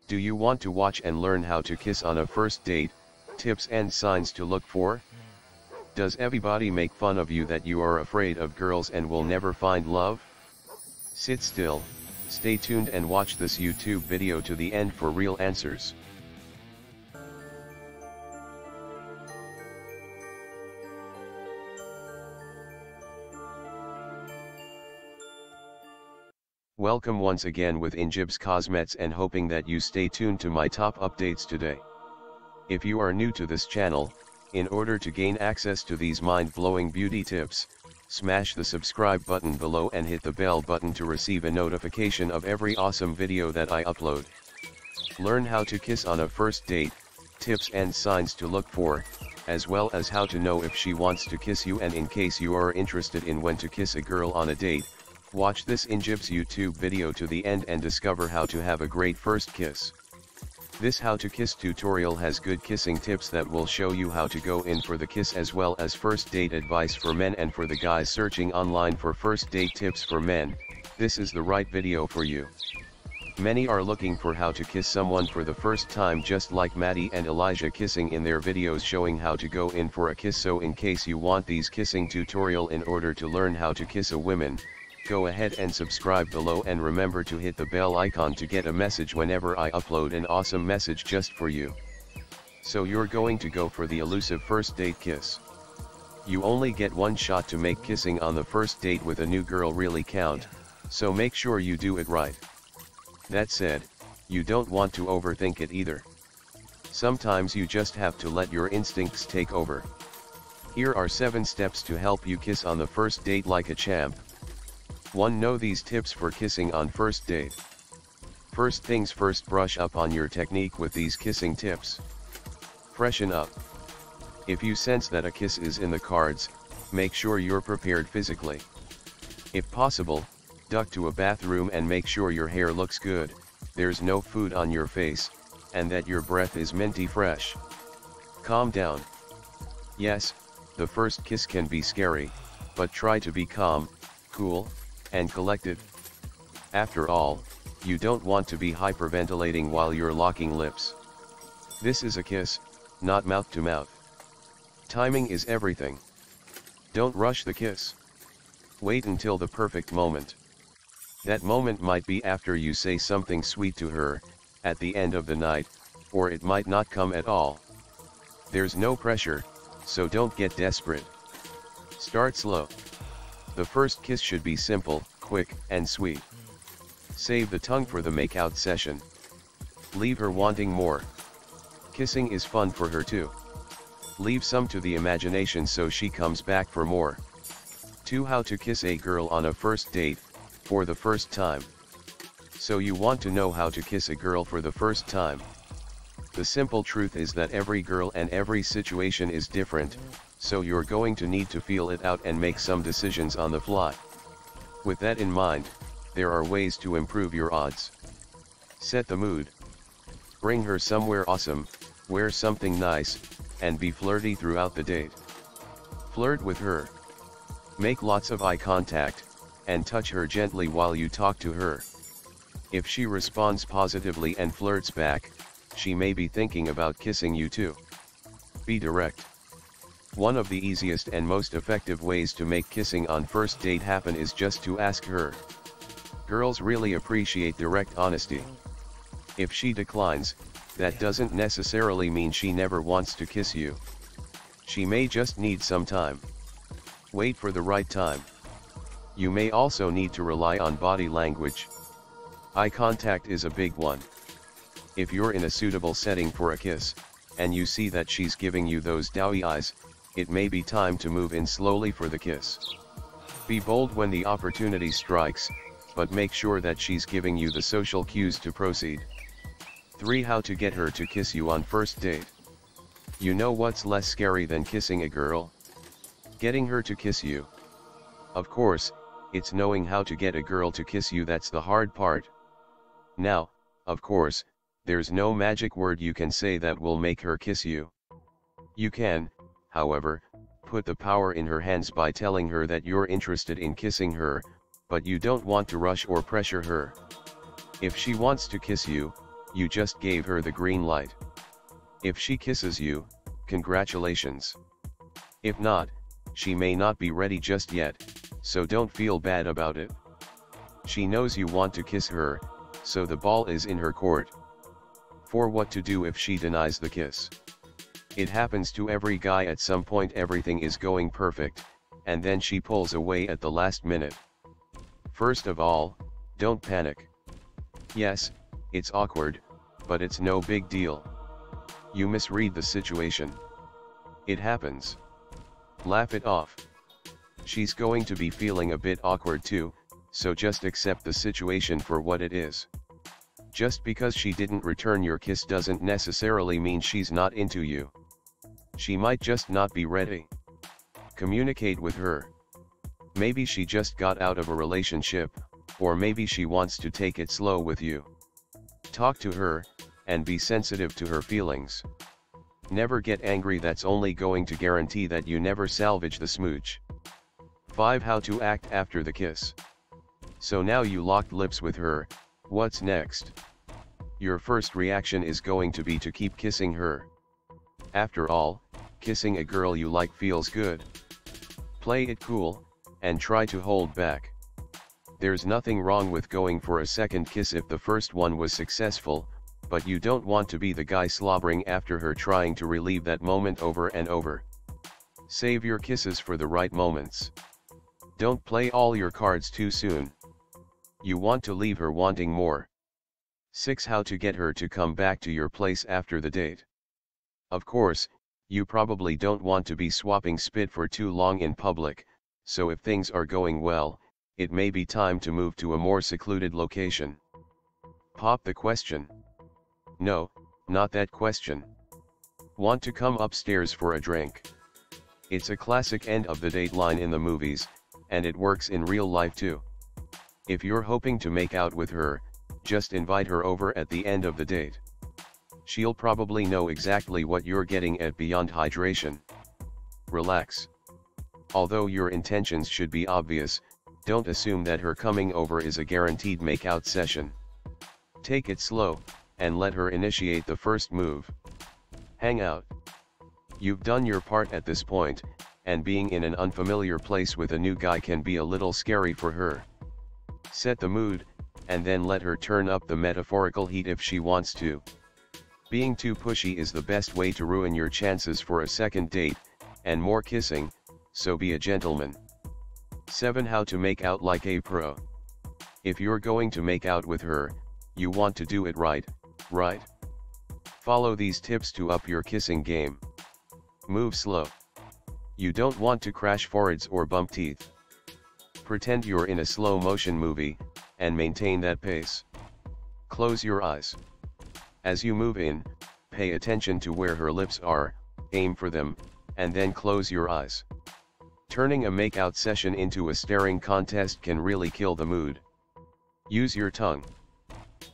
Do you want to watch and learn how to kiss on a first date, tips and signs to look for? Does everybody make fun of you that you are afraid of girls and will never find love? Sit still, stay tuned and watch this YouTube video to the end for real answers. Welcome once again with Injibs Cosmets and hoping that you stay tuned to my top updates today. If you are new to this channel, in order to gain access to these mind-blowing beauty tips, smash the subscribe button below and hit the bell button to receive a notification of every awesome video that I upload. Learn how to kiss on a first date, tips and signs to look for, as well as how to know if she wants to kiss you, and in case you are interested in when to kiss a girl on a date, watch this Injibs YouTube video to the end and discover how to have a great first kiss. This how to kiss tutorial has good kissing tips that will show you how to go in for the kiss, as well as first date advice for men and for the guys searching online for first date tips for men. This is the right video for you. Many are looking for how to kiss someone for the first time, just like Maddie and Elijah kissing in their videos showing how to go in for a kiss. So in case you want these kissing tutorial in order to learn how to kiss a woman, go ahead and subscribe below and remember to hit the bell icon to get a message whenever I upload an awesome message just for you. So you're going to go for the elusive first date kiss. You only get one shot to make kissing on the first date with a new girl really count, so make sure you do it right. That said, you don't want to overthink it either. Sometimes you just have to let your instincts take over. Here are 7 steps to help you kiss on the first date like a champ. 1. Know these tips for kissing on first date. First things first, brush up on your technique with these kissing tips. Freshen up. If you sense that a kiss is in the cards, make sure you're prepared physically. If possible, duck to a bathroom and make sure your hair looks good, there's no food on your face, and that your breath is minty fresh. Calm down. Yes, the first kiss can be scary, but try to be calm, cool, and collected. After all, you don't want to be hyperventilating while you're locking lips. This is a kiss, not mouth to mouth. Timing is everything. Don't rush the kiss. Wait until the perfect moment. That moment might be after you say something sweet to her, at the end of the night, or it might not come at all. There's no pressure, so don't get desperate. Start slow. The first kiss should be simple, quick, and sweet. Save the tongue for the makeout session. Leave her wanting more. Kissing is fun for her too. Leave some to the imagination so she comes back for more. 2. How to kiss a girl on a first date, for the first time. So you want to know how to kiss a girl for the first time. The simple truth is that every girl and every situation is different, so you're going to need to feel it out and make some decisions on the fly. With that in mind, there are ways to improve your odds. Set the mood. Bring her somewhere awesome, wear something nice, and be flirty throughout the date. Flirt with her. Make lots of eye contact, and touch her gently while you talk to her. If she responds positively and flirts back, she may be thinking about kissing you too. Be direct. One of the easiest and most effective ways to make kissing on first date happen is just to ask her. Girls really appreciate direct honesty. If she declines, that doesn't necessarily mean she never wants to kiss you. She may just need some time. Wait for the right time. You may also need to rely on body language. Eye contact is a big one. If you're in a suitable setting for a kiss, and you see that she's giving you those doughy eyes, it may be time to move in slowly for the kiss. Be bold when the opportunity strikes, but make sure that she's giving you the social cues to proceed. 3. How to get her to kiss you on first date. You know what's less scary than kissing a girl? Getting her to kiss you. Of course, it's knowing how to get a girl to kiss you that's the hard part. Now, of course, there's no magic word you can say that will make her kiss you. You can, however, put the power in her hands by telling her that you're interested in kissing her, but you don't want to rush or pressure her. If she wants to kiss you, you just gave her the green light. If she kisses you, congratulations. If not, she may not be ready just yet, so don't feel bad about it. She knows you want to kiss her, so the ball is in her court. For what to do if she denies the kiss? It happens to every guy at some point. Everything is going perfect, and then she pulls away at the last minute. First of all, don't panic. Yes, it's awkward, but it's no big deal. You misread the situation. It happens. Laugh it off. She's going to be feeling a bit awkward too, so just accept the situation for what it is. Just because she didn't return your kiss doesn't necessarily mean she's not into you. She might just not be ready. Communicate with her. Maybe she just got out of a relationship, or maybe she wants to take it slow with you. Talk to her, and be sensitive to her feelings. Never get angry. That's only going to guarantee that you never salvage the smooch. 5. How to act after the kiss. So now you locked lips with her, what's next? Your first reaction is going to be to keep kissing her. After all, kissing a girl you like feels good. Play it cool, and try to hold back. There's nothing wrong with going for a second kiss if the first one was successful, but you don't want to be the guy slobbering after her trying to relive that moment over and over. Save your kisses for the right moments. Don't play all your cards too soon. You want to leave her wanting more. 6. How to get her to come back to your place after the date. Of course, you probably don't want to be swapping spit for too long in public, so if things are going well, it may be time to move to a more secluded location. Pop the question. No, not that question. Want to come upstairs for a drink? It's a classic end of the date line in the movies, and it works in real life too. If you're hoping to make out with her, just invite her over at the end of the date. She'll probably know exactly what you're getting at beyond hydration. Relax. Although your intentions should be obvious, don't assume that her coming over is a guaranteed makeout session. Take it slow, and let her initiate the first move. Hang out. You've done your part at this point, and being in an unfamiliar place with a new guy can be a little scary for her. Set the mood, and then let her turn up the metaphorical heat if she wants to. Being too pushy is the best way to ruin your chances for a second date, and more kissing, so be a gentleman. 7. How to make out like a pro. If you're going to make out with her, you want to do it right? Follow these tips to up your kissing game. Move slow. You don't want to crash foreheads or bump teeth. Pretend you're in a slow motion movie, and maintain that pace. Close your eyes. As you move in, pay attention to where her lips are, aim for them, and then close your eyes. Turning a makeout session into a staring contest can really kill the mood. Use your tongue.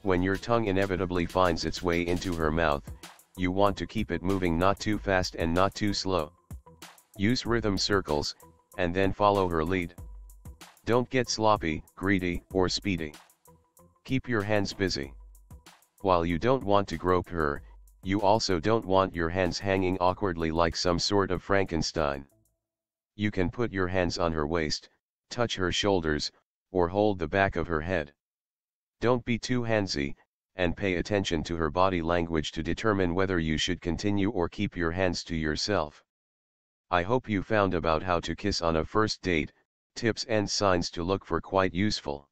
When your tongue inevitably finds its way into her mouth, you want to keep it moving, not too fast and not too slow. Use rhythm circles, and then follow her lead. Don't get sloppy, greedy, or speedy. Keep your hands busy. While you don't want to grope her, you also don't want your hands hanging awkwardly like some sort of Frankenstein. You can put your hands on her waist, touch her shoulders, or hold the back of her head. Don't be too handsy, and pay attention to her body language to determine whether you should continue or keep your hands to yourself. I hope you found about how to kiss on a first date, tips and signs to look for quite useful.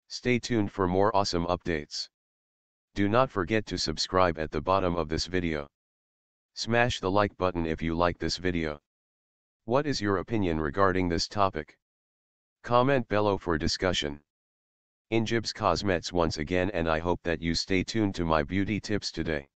Stay tuned for more awesome updates. Do not forget to subscribe at the bottom of this video. Smash the like button if you like this video. What is your opinion regarding this topic? Comment below for discussion. Injibs Cosmets once again, and I hope that you stay tuned to my beauty tips today.